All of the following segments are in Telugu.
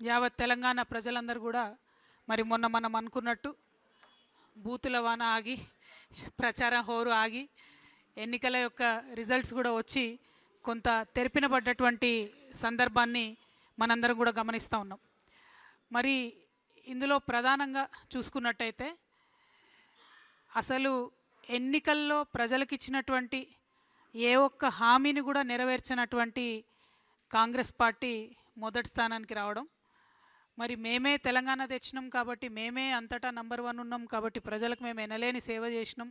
యావత్ తెలంగాణ ప్రజలందరూ కూడా మరి మొన్న మనం అనుకున్నట్టు బూతుల వాన ఆగి ప్రచార హోరు ఆగి ఎన్నికల యొక్క రిజల్ట్స్ కూడా వచ్చి కొంత తెరిపినబడ్డటువంటి సందర్భాన్ని మనందరం కూడా గమనిస్తూ ఉన్నాం. మరి ఇందులో ప్రధానంగా చూసుకున్నట్టయితే అసలు ఎన్నికల్లో ప్రజలకు ఇచ్చినటువంటి ఏ ఒక్క హామీని కూడా నెరవేర్చినటువంటి కాంగ్రెస్ పార్టీ మొదటి స్థానానికి రావడం, మరి మేమే తెలంగాణ తెచ్చినాం కాబట్టి మేమే అంతటా నంబర్ 1 ఉన్నాం కాబట్టి ప్రజలకు మేము ఎనలేని సేవ చేసినాం,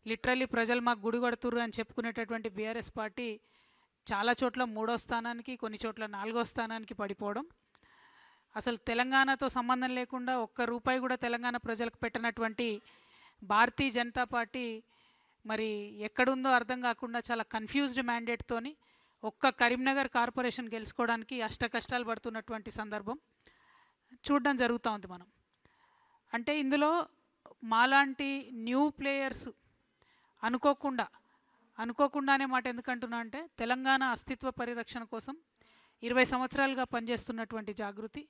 లిటరల్లీ ప్రజలు మాకు గుడి కడుతుర్రు అని చెప్పుకునేటటువంటి బీఆర్ఎస్ పార్టీ చాలా చోట్ల 3వ స్థానానికి, కొన్ని చోట్ల 4వ స్థానానికి పడిపోవడం, అసలు తెలంగాణతో సంబంధం లేకుండా ఒక్క రూపాయి కూడా తెలంగాణ ప్రజలకు పెట్టినటువంటి భారతీయ జనతా పార్టీ మరి ఎక్కడుందో అర్థం కాకుండా చాలా కన్ఫ్యూజ్డ్ మ్యాండేట్తోని ఒక్క కరీంనగర్ కార్పొరేషన్ గెలుచుకోవడానికి అష్ట కష్టాలు పడుతున్నటువంటి సందర్భం చూడడం జరుగుతూ ఉంది. మనం అంటే ఇందులో మాలాంటి న్యూ ప్లేయర్స్ అనుకోకుండానే మాట ఎందుకంటున్నా అంటే తెలంగాణ అస్తిత్వ పరిరక్షణ కోసం 20 సంవత్సరాలుగా పనిచేస్తున్నటువంటి జాగృతి,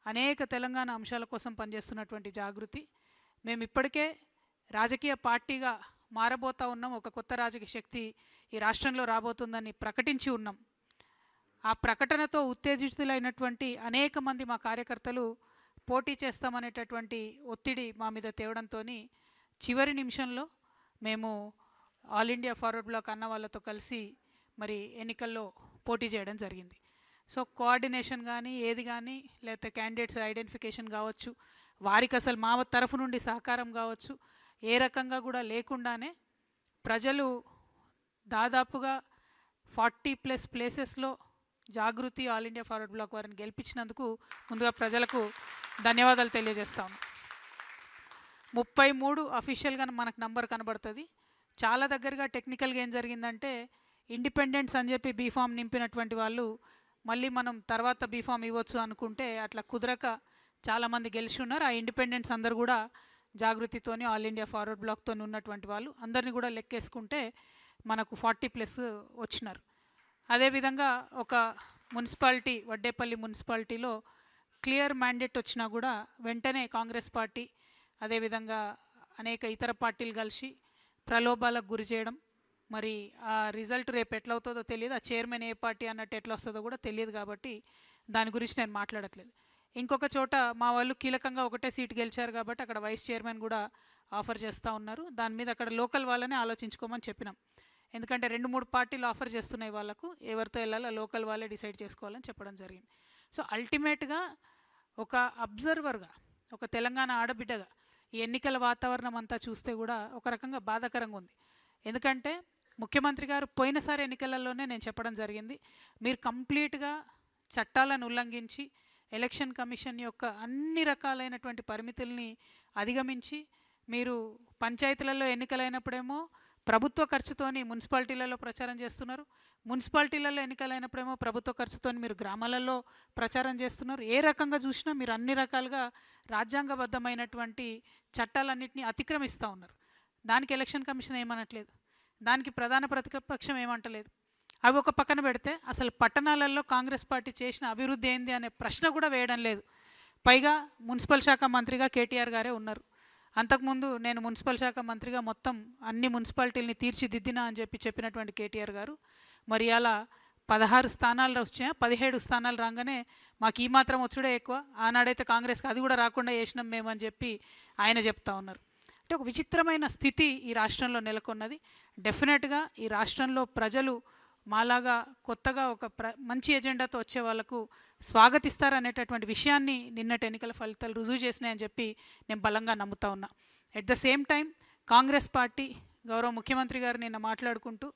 అనేక తెలంగాణ అంశాల కోసం పనిచేస్తున్నటువంటి జాగృతి, మేము ఇప్పటికే రాజకీయ పార్టీగా మారబోతూ ఉన్నాం, ఒక కొత్త రాజకీయ శక్తి ఈ రాష్ట్రంలో రాబోతుందని ప్రకటించి ఉన్నాం. ఆ ప్రకటనతో ఉత్తేజితులైనటువంటి అనేక మంది మా కార్యకర్తలు పోటీ చేస్తామనేటటువంటి ఒత్తిడి మా మీద తేవడంతో చివరి నిమిషంలో మేము ఆల్ ఇండియా ఫార్వర్డ్ బ్లాక్ అన్న వాళ్ళతో కలిసి మరి ఎన్నికల్లో పోటీ చేయడం జరిగింది. సో కోఆర్డినేషన్ కానీ ఏది కానీ లేకపోతే క్యాండిడేట్స్ ఐడెంటిఫికేషన్ కావచ్చు, వారికి అసలు మా తరఫు నుండి సహకారం కావచ్చు, ఏ రకంగా కూడా లేకుండానే ప్రజలు దాదాపుగా 40+ ప్లేసెస్లో జాగృతి ఆల్ ఇండియా ఫార్వర్డ్ బ్లాక్ వారిని గెలిపించినందుకు ముందుగా ప్రజలకు ధన్యవాదాలు తెలియజేస్తాము. 33 అఫీషియల్గా మనకు నంబర్ కనబడుతుంది. చాలా దగ్గరగా టెక్నికల్గా ఏం జరిగిందంటే ఇండిపెండెంట్స్ అని చెప్పి బీఫామ్ నింపినటువంటి వాళ్ళు మళ్ళీ మనం తర్వాత బీఫామ్ ఇవ్వచ్చు అనుకుంటే అట్లా కుదరక చాలామంది గెలిచి ఉన్నారు. ఆ ఇండిపెండెంట్స్ అందరు కూడా జాగృతితోని ఆల్ ఇండియా ఫార్వర్డ్ బ్లాక్తో ఉన్నటువంటి వాళ్ళు అందరినీ కూడా లెక్కేసుకుంటే మనకు 40+ వచ్చినారు. అదేవిధంగా ఒక మున్సిపాలిటీ వడ్డేపల్లి మున్సిపాలిటీలో క్లియర్ మ్యాండేట్ వచ్చినా కూడా వెంటనే కాంగ్రెస్ పార్టీ అదేవిధంగా అనేక ఇతర పార్టీలు కలిసి ప్రలోభాలకు గురి చేయడం, మరి ఆ రిజల్ట్ రేపు ఎట్లా అవుతుందో తెలియదు, ఆ చైర్మన్ ఏ పార్టీ అన్నట్టు ఎట్లా వస్తుందో కూడా తెలియదు కాబట్టి దాని గురించి నేను మాట్లాడట్లేదు. ఇంకొక చోట మా వాళ్ళు కీలకంగా ఒకటే సీటు గెలిచారు కాబట్టి అక్కడ వైస్ చైర్మన్ కూడా ఆఫర్ చేస్తూ ఉన్నారు. దాని మీద అక్కడ లోకల్ వాళ్ళనే ఆలోచించుకోమని చెప్పినాం. ఎందుకంటే 2-3 పార్టీలు ఆఫర్ చేస్తున్నాయి, వాళ్ళకు ఎవరితో వెళ్ళాలో లోకల్ వాళ్ళే డిసైడ్ చేసుకోవాలని చెప్పడం జరిగింది. సో అల్టిమేట్గా ఒక అబ్జర్వర్గా, ఒక తెలంగాణ ఆడబిడ్డగా ఈ ఎన్నికల వాతావరణం అంతా చూస్తే కూడా ఒక రకంగా బాధాకరంగా ఉంది. ఎందుకంటే ముఖ్యమంత్రి గారు పోయినసారి ఎన్నికలలోనే నేను చెప్పడం జరిగింది, మీరు కంప్లీట్గా చట్టాలను ఉల్లంఘించి ఎలక్షన్ కమిషన్ యొక్క అన్ని రకాలైనటువంటి పరిమితుల్ని అధిగమించి మీరు పంచాయతీలలో ఎన్నికలైనప్పుడేమో ప్రభుత్వ ఖర్చుతోని మున్సిపాలిటీలలో ప్రచారం చేస్తున్నారు, మున్సిపాలిటీలలో ఎన్నికలైనప్పుడేమో ప్రభుత్వ ఖర్చుతోని మీరు గ్రామాలలో ప్రచారం చేస్తున్నారు. ఏ రకంగా చూసినా మీరు అన్ని రకాలుగా రాజ్యాంగబద్ధమైనటువంటి చట్టాలన్నింటినీ అతిక్రమిస్తూ ఉన్నారు. దానికి ఎలక్షన్ కమిషన్ ఏమనట్లేదు, దానికి ప్రధాన ప్రతిపక్షం ఏమంటలేదు. అవి ఒక పక్కన పెడితే అసలు పట్టణాలలో కాంగ్రెస్ పార్టీ చేసిన అభివృద్ధి ఏంది అనే ప్రశ్న కూడా వేయడం లేదు. పైగా మున్సిపల్ శాఖ మంత్రిగా కేటీఆర్ గారే ఉన్నారు. అంతకుముందు నేను మున్సిపల్ శాఖ మంత్రిగా మొత్తం అన్ని మున్సిపాలిటీలని తీర్చిదిద్దినా అని చెప్పినటువంటి కేటీఆర్ గారు మరి అలా 16 స్థానాలు వచ్చాయా 17 స్థానాలు రాగానే మాకు ఈ మాత్రం వచ్చుడే ఎక్కువ, ఆనాడైతే కాంగ్రెస్కి అది కూడా రాకుండా చేసినాం మేమని చెప్పి ఆయన చెప్తా ఉన్నారు. అంటే ఒక విచిత్రమైన స్థితి ఈ రాష్ట్రంలో నెలకొన్నది. డెఫినెట్గా ఈ రాష్ట్రంలో ప్రజలు మాలాగా కొత్తగా ఒక మంచి ఎజెండాతో వచ్చే వాళ్ళకు స్వాగతిస్తారనేటటువంటి విషయాన్ని నిన్నటి ఎన్నికల ఫలితాలు రుజువు చేసినాయని చెప్పి నేను బలంగా నమ్ముతా ఉన్నా. At the same time Congress party గౌరవ ముఖ్యమంత్రి గారు నిన్న మాట్లాడుకుంటూ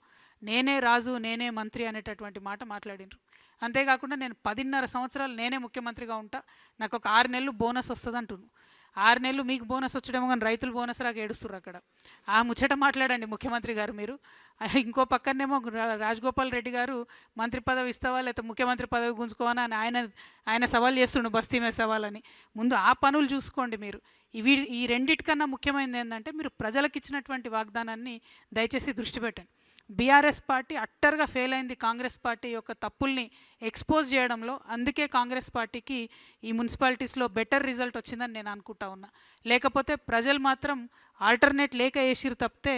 నేనే రాజు నేనే మంత్రి అనేటటువంటి మాట మాట్లాడినారు. అంతేకాకుండా నేను 10.5 సంవత్సరాలు నేనే ముఖ్యమంత్రిగా ఉంటా, నాకు ఒక 6 నెలలు బోనస్ వస్తుంది అంటున్నాను. 6 నెలలు మీకు బోనస్ వచ్చడేమో కానీ రైతులు బోనస్ రాక ఏడుస్తున్నారు అక్కడ. ఆ ముచ్చట మాట్లాడండి ముఖ్యమంత్రి గారు మీరు. ఇంకో పక్కనేమో రాజగోపాల్ రెడ్డి గారు మంత్రి పదవి ఇస్తావా లేకపోతే ముఖ్యమంత్రి పదవి గుంజుకోవా అని ఆయన సవాల్ చేస్తుండు, బస్తీ మీద సవాలని. ముందు ఆ పనులు చూసుకోండి మీరు. ఈ రెండిటికన్నా ముఖ్యమైనది ఏంటంటే మీరు ప్రజలకు ఇచ్చినటువంటి వాగ్దానాన్ని దయచేసి దృష్టి పెట్టండి. బీఆర్ఎస్ పార్టీ అట్టర్గా ఫెయిల్ అయింది కాంగ్రెస్ పార్టీ యొక్క తప్పుల్ని ఎక్స్పోజ్ చేయడంలో. అందుకే కాంగ్రెస్ పార్టీకి ఈ మున్సిపాలిటీస్లో బెటర్ రిజల్ట్ వచ్చిందని నేను అనుకుంటా ఉన్నా. లేకపోతే ప్రజలు మాత్రం ఆల్టర్నేట్ లేక వేసిరు తప్పితే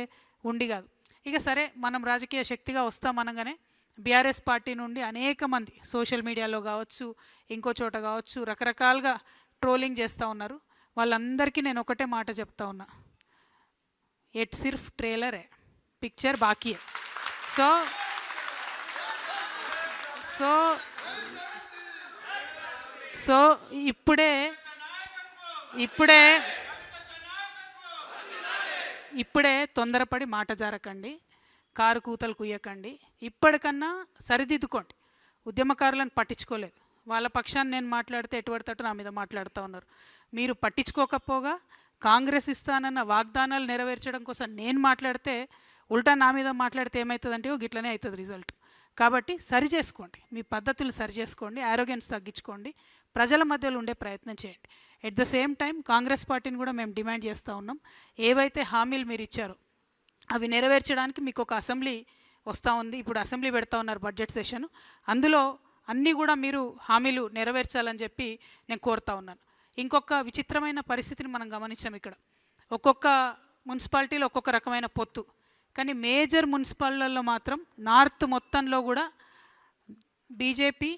ఉండి కాదు. ఇక సరే, మనం రాజకీయ శక్తిగా వస్తామనగానే బీఆర్ఎస్ పార్టీ నుండి అనేక మంది సోషల్ మీడియాలో కావచ్చు, ఇంకో చోట కావచ్చు, రకరకాలుగా ట్రోలింగ్ చేస్తూ ఉన్నారు. వాళ్ళందరికీ నేను ఒకటే మాట చెప్తా ఉన్నా, ఎట్ సిర్ఫ్ ట్రేలర్ है, పిక్చర్ బాకీ है. సో సో సో ఇప్పుడే ఇప్పుడే ఇప్పుడే తొందరపడి మాట జారకండి, కారు కూతలు కుయ్యకండి. ఇప్పటికన్నా సరిదిద్దుకోండి. ఉద్యమకారులను పట్టించుకోలేదు. వాళ్ళ పక్షాన్ని నేను మాట్లాడితే ఎటువడతట్టు నా మీద మాట్లాడుతూ ఉన్నారు. మీరు పట్టించుకోకపోగా కాంగ్రెస్ ఇస్తానన్న వాగ్దానాలు నెరవేర్చడం కోసం నేను మాట్లాడితే ఉల్టా నా మీద మాట్లాడితే ఏమవుతుందంటే గిట్లనే అవుతుంది రిజల్ట్. కాబట్టి సరి చేసుకోండి, మీ పద్ధతులు సరి చేసుకోండి, ఆరోగ్యన్స్ తగ్గించుకోండి, ప్రజల మధ్యలో ఉండే ప్రయత్నం చేయండి. At the same time Congress పార్టీని కూడా మేము డిమాండ్ చేస్తూ ఉన్నాం, ఏవైతే హామీలు మీరు ఇచ్చారో అవి నెరవేర్చడానికి మీకు ఒక అసెంబ్లీ వస్తూ ఉంది. ఇప్పుడు అసెంబ్లీ పెడతా ఉన్నారు, బడ్జెట్ సెషన్. అందులో అన్నీ కూడా మీరు హామీలు నెరవేర్చాలని చెప్పి నేను కోరుతా ఉన్నాను. ఇంకొక విచిత్రమైన పరిస్థితిని మనం గమనించాం. ఇక్కడ ఒక్కొక్క మున్సిపాలిటీలో ఒక్కొక్క రకమైన పొత్తు, కానీ మేజర్ మున్సిపాలిటీల్లో మాత్రం నార్త్ మొత్తంలో కూడా బీజేపీ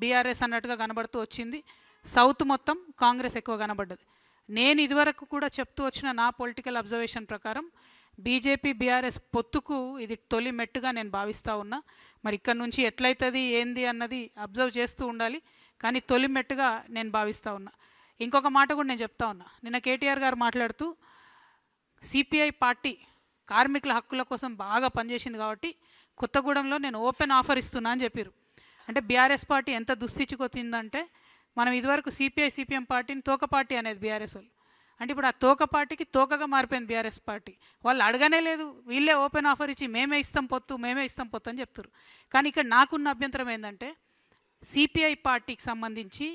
బీఆర్ఎస్ అన్నట్టుగా కనబడుతూ వచ్చింది. సౌత్ మొత్తం కాంగ్రెస్ ఎక్కువ కనబడ్డది. నేను ఇదివరకు కూడా చెప్తూ వచ్చిన నా పొలిటికల్ అబ్జర్వేషన్ ప్రకారం బీజేపీ బీఆర్ఎస్ పొత్తుకు ఇది తొలి మెట్టుగా నేను భావిస్తూ ఉన్నా. మరి ఇక్కడ నుంచి ఎట్లయితుంది ఏంది అన్నది అబ్జర్వ్ చేస్తూ ఉండాలి, కానీ తొలి మెట్టుగా నేను భావిస్తూ ఉన్నా. ఇంకొక మాట కూడా నేను చెప్తా ఉన్నా, నిన్న కేటీఆర్ గారు మాట్లాడుతూ సిపిఐ పార్టీ కార్మికుల హక్కుల కోసం బాగా పనిచేసింది కాబట్టి కొత్తగూడెంలో నేను ఓపెన్ ఆఫర్ ఇస్తున్నా అని చెప్పారు. అంటే బీఆర్ఎస్ పార్టీ ఎంత దుస్థితికొచ్చిందంటే, మనం ఇదివరకు సిపిఐ సిపిఎం పార్టీని తోక పార్టీ అనేది బీఆర్ఎస్ వాళ్ళు, అంటే ఇప్పుడు ఆ తోక పార్టీకి తోకగా మారిపోయింది బీఆర్ఎస్ పార్టీ. వాళ్ళు అడగనే లేదు, వీళ్ళే ఓపెన్ ఆఫర్ ఇచ్చి మేమే ఇస్తాం పొత్తు అని చెప్తారు. కానీ ఇక్కడ నాకున్న అభ్యంతరం ఏంటంటే, సిపిఐ పార్టీకి సంబంధించి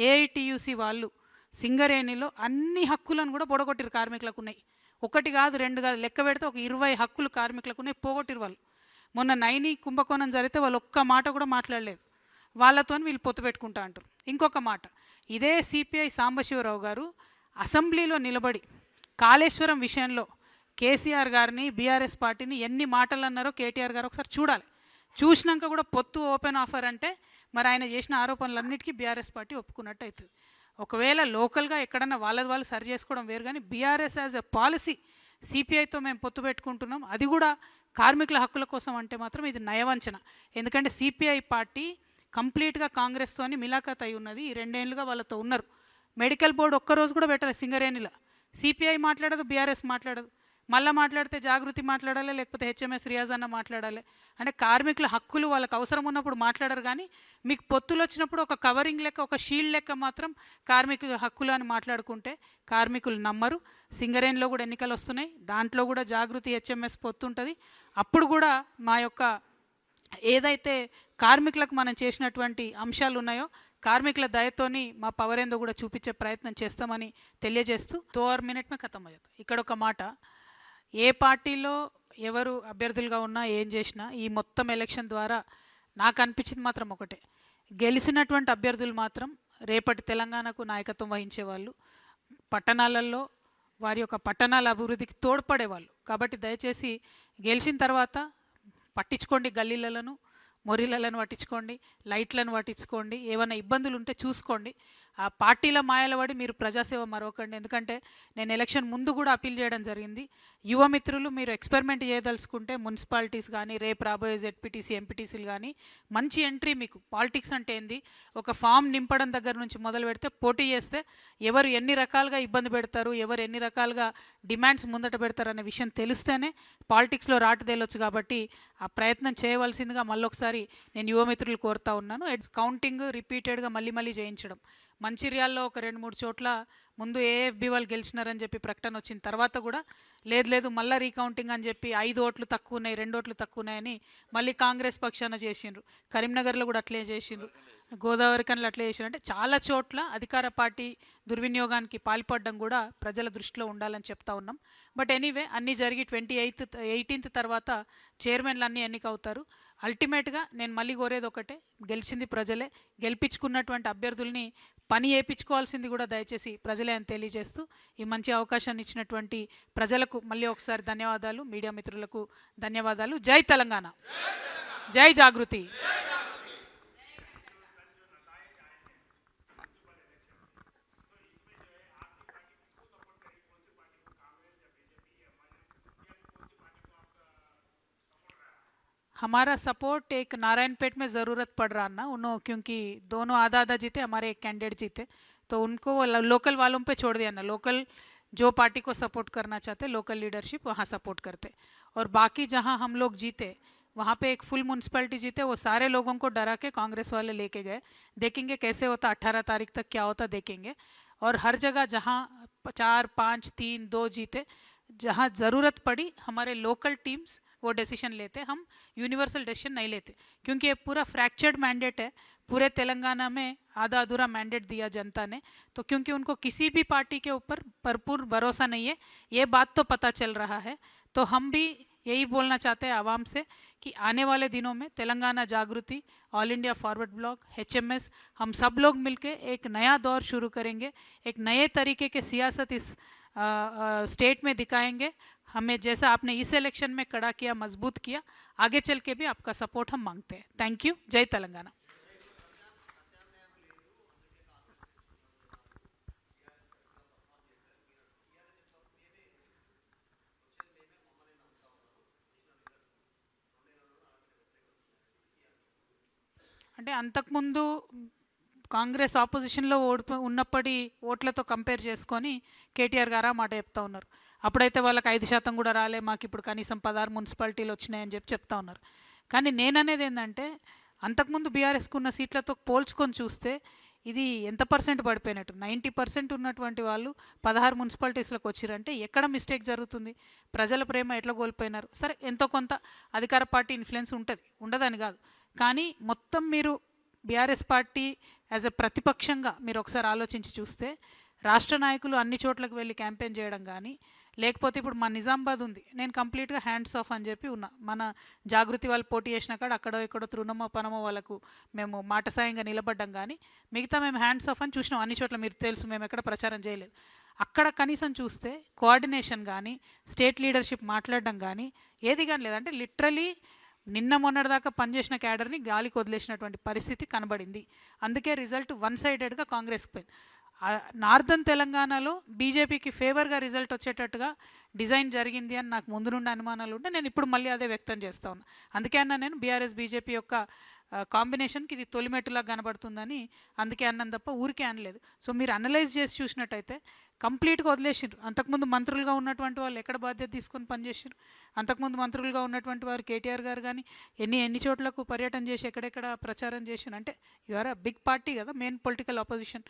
ఏఐటియుసి వాళ్ళు సింగరేణిలో అన్ని హక్కులను కూడా పొడగొట్టిరు. కార్మికులకు ఉన్నాయి, ఒకటి కాదు రెండు కాదు, లెక్క పెడితే ఒక 20 హక్కులు కార్మికులకు ఉన్నాయి, పోగొట్టిరు వాళ్ళు. మొన్న నైని కుంభకోణం జరిగితే వాళ్ళు ఒక్క మాట కూడా మాట్లాడలేదు. వాళ్ళతో వీళ్ళు పొత్తు పెట్టుకుంటా అంటారు. ఇంకొక మాట, ఇదే సిపిఐ సాంబశివరావు గారు అసెంబ్లీలో నిలబడి కాళేశ్వరం విషయంలో కేసీఆర్ గారిని బీఆర్ఎస్ పార్టీని ఎన్ని మాటలు అన్నారో కేటీఆర్ గారు ఒకసారి చూడాలి. చూసినాక కూడా పొత్తు ఓపెన్ ఆఫర్ అంటే మరి ఆయన చేసిన ఆరోపణలన్నిటికీ బీఆర్ఎస్ పార్టీ ఒప్పుకున్నట్టు అవుతుంది. ఒకవేళ లోకల్గా ఎక్కడన్నా వాళ్ళది వాళ్ళు సరి చేసుకోవడం వేరు, కానీ బీఆర్ఎస్ యాజ్ ఎ పాలసీ సిపిఐతో మేము పొత్తు పెట్టుకుంటున్నాం, అది కూడా కార్మికుల హక్కుల కోసం అంటే మాత్రం ఇది నయవంచన. ఎందుకంటే సిపిఐ పార్టీ కంప్లీట్గా కాంగ్రెస్తో మిలాఖత్ అయి ఉన్నది. ఈ 2 ఏళ్ళుగా వాళ్ళతో ఉన్నారు. మెడికల్ బోర్డు ఒక్కరోజు కూడా పెట్టలేదు సింగరేణిలో. సిపిఐ మాట్లాడదు, బీఆర్ఎస్ మాట్లాడదు. మళ్ళీ మాట్లాడితే జాగృతి మాట్లాడాలి, లేకపోతే హెచ్ఎంఎస్ రియాజ్ అన్న మాట్లాడాలి. అంటే కార్మికుల హక్కులు వాళ్ళకి అవసరం ఉన్నప్పుడు మాట్లాడరు, కానీ మీకు పొత్తులు వచ్చినప్పుడు ఒక కవరింగ్ లెక్క, ఒక షీల్డ్ లెక్క మాత్రం కార్మికుల హక్కులు అని మాట్లాడుకుంటే కార్మికులు నమ్మరు. సింగరేణిలో కూడా ఎన్నికలు వస్తున్నాయి, దాంట్లో కూడా జాగృతి హెచ్ఎంఎస్ పొత్తు ఉంటుంది. అప్పుడు కూడా మా యొక్క ఏదైతే కార్మికులకు మనం చేసినటువంటి అంశాలు ఉన్నాయో కార్మికుల దయతోని మా పవర్ ఏందో కూడా చూపించే ప్రయత్నం చేస్తామని తెలియజేస్తూ 2 మినిట్ మే ఖతం అయ్యేది. ఇక్కడ ఒక మాట, ఏ పార్టీలో ఎవరు అభ్యర్థులుగా ఉన్నా ఏం చేసినా ఈ మొత్తం ఎలక్షన్ ద్వారా నాకు అనిపించింది మాత్రం ఒకటే, గెలిచినటువంటి అభ్యర్థులు మాత్రం రేపటి తెలంగాణకు నాయకత్వం వహించేవాళ్ళు, పట్టణాలలో వారి యొక్క పట్టణాల అభివృద్ధికి తోడ్పడేవాళ్ళు. కాబట్టి దయచేసి గెలిచిన తర్వాత పట్టించుకోండి, గల్లీలను మొరీలను పట్టించుకోండి, లైట్లను పట్టించుకోండి, ఏమైనా ఇబ్బందులు ఉంటే చూసుకోండి. ఆ పార్టీల మాయల పడి మీరు ప్రజాసేవ మరొకండి. ఎందుకంటే నేను ఎలక్షన్ ముందు కూడా అపీల్ చేయడం జరిగింది, యువ మిత్రులు మీరు ఎక్స్పెరిమెంట్ చేయదలుచుకుంటే మున్సిపాలిటీస్ కానీ రేపు రాబోయే జెడ్పీటీసీ ఎంపీటీసీలు కానీ మంచి ఎంట్రీ. మీకు పాలిటిక్స్ అంటే ఏంది, ఒక ఫామ్ నింపడం దగ్గర నుంచి మొదలు పెడితే పోటీ చేస్తే ఎవరు ఎన్ని రకాలుగా ఇబ్బంది పెడతారు, ఎవరు ఎన్ని రకాలుగా డిమాండ్స్ ముందట పెడతారు అనే విషయం తెలిస్తేనే పాలిటిక్స్లో రాటు తేలొచ్చు. కాబట్టి ఆ ప్రయత్నం చేయవలసిందిగా మళ్ళొకసారి నేను యువమిత్రులు కోరుతా ఉన్నాను. కౌంటింగ్ రిపీటెడ్గా మళ్ళీ చేయించడం. మంచిర్యాల్లో ఒక 2-3 చోట్ల ముందు ఏఎఫ్బి వాళ్ళు గెలిచినారని చెప్పి ప్రకటన వచ్చిన తర్వాత కూడా లేదు మళ్ళీ రీకౌంటింగ్ అని చెప్పి 5 ఓట్లు తక్కువ ఉన్నాయి, 2 ఓట్లు తక్కువ ఉన్నాయని మళ్ళీ కాంగ్రెస్ పక్షాన చేసిండ్రు. కరీంనగర్లో కూడా అట్లే చేసిండ్రు. గోదావరి కనులు అట్లా చేశారంటే చాలా చోట్ల అధికార పార్టీ దుర్వినియోగానికి పాల్పడడం కూడా ప్రజల దృష్టిలో ఉండాలని చెప్తా ఉన్నాం. బట్ ఎనీవే అన్నీ జరిగి 18th తర్వాత చైర్మన్లు అన్నీ ఎన్నికవుతారు. అల్టిమేట్గా నేను మళ్ళీ కోరేది ఒకటే, గెలిచింది ప్రజలే, గెలిపించుకున్నటువంటి అభ్యర్థుల్ని పని వేయించుకోవాల్సింది కూడా దయచేసి ప్రజలే అని తెలియజేస్తూ ఈ మంచి అవకాశాన్ని ఇచ్చినటువంటి ప్రజలకు మళ్ళీ ఒకసారి ధన్యవాదాలు, మీడియా మిత్రులకు ధన్యవాదాలు. జై తెలంగాణ, జై జాగృతి. हमारा सपोर्ट एक नारायणपेट में ज़रूरत पड़ रहा ना उन्हों, क्योंकि दोनों आधा आधा जीते, हमारे एक कैंडिडेट जीते, तो उनको वो लोकल वालों पे छोड़ दिया ना. लोकल जो पार्टी को सपोर्ट करना चाहते, लोकल लीडरशिप वहाँ सपोर्ट करते. और बाकी जहाँ हम लोग जीते वहाँ पे एक फुल म्यूनसिपैलिटी जीते, वो सारे लोगों को डरा के कांग्रेस वाले लेके गए. देखेंगे कैसे होता, 18 तारीख तक क्या होता देखेंगे. और हर जगह जहाँ 4, 5, 3, 2 जीते, जहाँ ज़रूरत पड़ी हमारे लोकल टीम्स वो डिसीजन लेते, हम यूनिवर्सल डिसीजन नहीं लेते, क्योंकि ये पूरा फ्रैक्चर्ड मैंडेट है. पूरे तेलंगाना में आधा अधूरा मैंडेट दिया जनता ने, तो क्योंकि उनको किसी भी पार्टी के ऊपर भरपूर भरोसा नहीं है, ये बात तो पता चल रहा है. तो हम भी यही बोलना चाहते हैं आवाम से कि आने वाले दिनों में तेलंगाना जागृति, all India forward block, HMS, हम सब लोग मिलके एक नया दौर शुरू करेंगे, एक नए तरीके के सियासत इस स्टेट में दिखाएंगे. हमें जैसा आपने इस इलेक्शन में खड़ा किया, मजबूत किया, आगे चल के भी आपका सपोर्ट हम मांगते हैं. Thank you. जय तेलंगाना. అంటే అంతకుముందు కాంగ్రెస్ ఆపోజిషన్లో ఉన్నప్పటి ఓట్లతో కంపేర్ చేసుకొని కేటీఆర్ గారు ఆ మాట చెప్తా ఉన్నారు. అప్పుడైతే వాళ్ళకి 5% కూడా రాలే, మాకు ఇప్పుడు కనీసం 16 మున్సిపాలిటీలు వచ్చినాయని చెప్తా ఉన్నారు. కానీ నేననేది ఏంటంటే, అంతకుముందు బీఆర్ఎస్కు ఉన్న సీట్లతో పోల్చుకొని చూస్తే ఇది ఎంత పర్సెంట్ పడిపోయినట్టు. 90% ఉన్నటువంటి వాళ్ళు 16 మున్సిపాలిటీస్లోకి వచ్చిరంటే ఎక్కడ మిస్టేక్ జరుగుతుంది, ప్రజల ప్రేమ ఎట్లా కోల్పోయినారు. సరే, ఎంతో కొంత అధికార పార్టీ ఇన్ఫ్లుయెన్స్ ఉంటుంది, ఉండదని కాదు. కానీ మొత్తం మీరు బీఆర్ఎస్ పార్టీ యాజ్ ఎ ప్రతిపక్షంగా మీరు ఒకసారి ఆలోచించి చూస్తే, రాష్ట్ర నాయకులు అన్ని చోట్లకు వెళ్ళి క్యాంపెయిన్ చేయడం కానీ, లేకపోతే ఇప్పుడు మా నిజామాబాద్ ఉంది, నేను కంప్లీట్గా హ్యాండ్స్ ఆఫ్ అని చెప్పి ఉన్నా. మన జాగృతి వాళ్ళు పోటీ చేసిన కాడ అక్కడో ఇక్కడో తృణమో పనమో వాళ్ళకు మేము మాట సాయంగా నిలబడ్డం కానీ, మిగతా మేము హ్యాండ్స్ ఆఫ్ అని చూసినాం అన్ని చోట్ల. మీరు తెలుసు, మేము ఎక్కడ ప్రచారం చేయలేదు. అక్కడ కనీసం చూస్తే కోఆర్డినేషన్ కానీ, స్టేట్ లీడర్షిప్ మాట్లాడడం కానీ ఏది కానీ లేదంటే లిటరలీ నిన్న మొన్నటిదాకా పనిచేసిన క్యాడర్ని గాలికి వదిలేసినటువంటి పరిస్థితి కనబడింది. అందుకే రిజల్ట్ 1 సైడెడ్గా కాంగ్రెస్కి పోయింది. నార్దర్న్ తెలంగాణలో బీజేపీకి ఫేవర్గా రిజల్ట్ వచ్చేటట్టుగా డిజైన్ జరిగింది అని నాకు ముందు నుండి అనుమానాలు ఉంటే నేను ఇప్పుడు మళ్ళీ అదే వ్యక్తం చేస్తా ఉన్నా. అందుకే అన్నా నేను బీఆర్ఎస్ బీజేపీ యొక్క కాంబినేషన్కి ఇది తొలిమెట్టులా కనబడుతుందని అందుకే అన్నాను తప్ప ఊరికే అనలేదు. సో మీరు అనలైజ్ చేసి చూసినట్టయితే కంప్లీట్గా వదిలేసారు. అంతకుముందు మంత్రులుగా ఉన్నటువంటి వాళ్ళు ఎక్కడ బాధ్యత తీసుకొని పనిచేసారు. అంతకుముందు మంత్రులుగా ఉన్నటువంటి వారు కేటీఆర్ గారు కానీ ఎన్ని చోట్లకు పర్యటన చేసి ఎక్కడెక్కడ ప్రచారం చేసారు. అంటే you are a big party కదా, మెయిన్ పొలిటికల్ ఆపోజిషన్.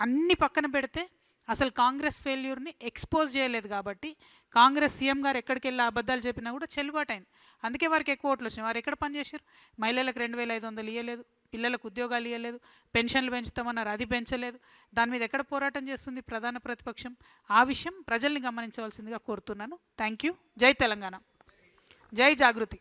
అన్ని పక్కన పెడితే అసలు కాంగ్రెస్ ఫెయిల్యూర్ని ఎక్స్పోజ్ చేయలేదు కాబట్టి కాంగ్రెస్ సీఎం గారు ఎక్కడికి వెళ్ళి అబద్ధాలు చెప్పినా కూడా చెల్లుబాటు అయింది. అందుకే వారికి ఎక్కువ ఓట్లు వచ్చినాయి. వారు ఎక్కడ పనిచేశారు? మహిళలకు 2500 ఇవ్వలేదు, పిల్లలకు ఉద్యోగాలు ఇవ్వలేదు, పెన్షన్లు పెంచుతామన్నారు, అది పెంచలేదు. దాని మీద ఎక్కడ పోరాటం చేస్తుంది ప్రధాన ప్రతిపక్షం? ఆ విషయం ప్రజల్ని గమనించవలసిందిగా కోరుతున్నాను. Thank you. జై తెలంగాణ, జై జాగృతి.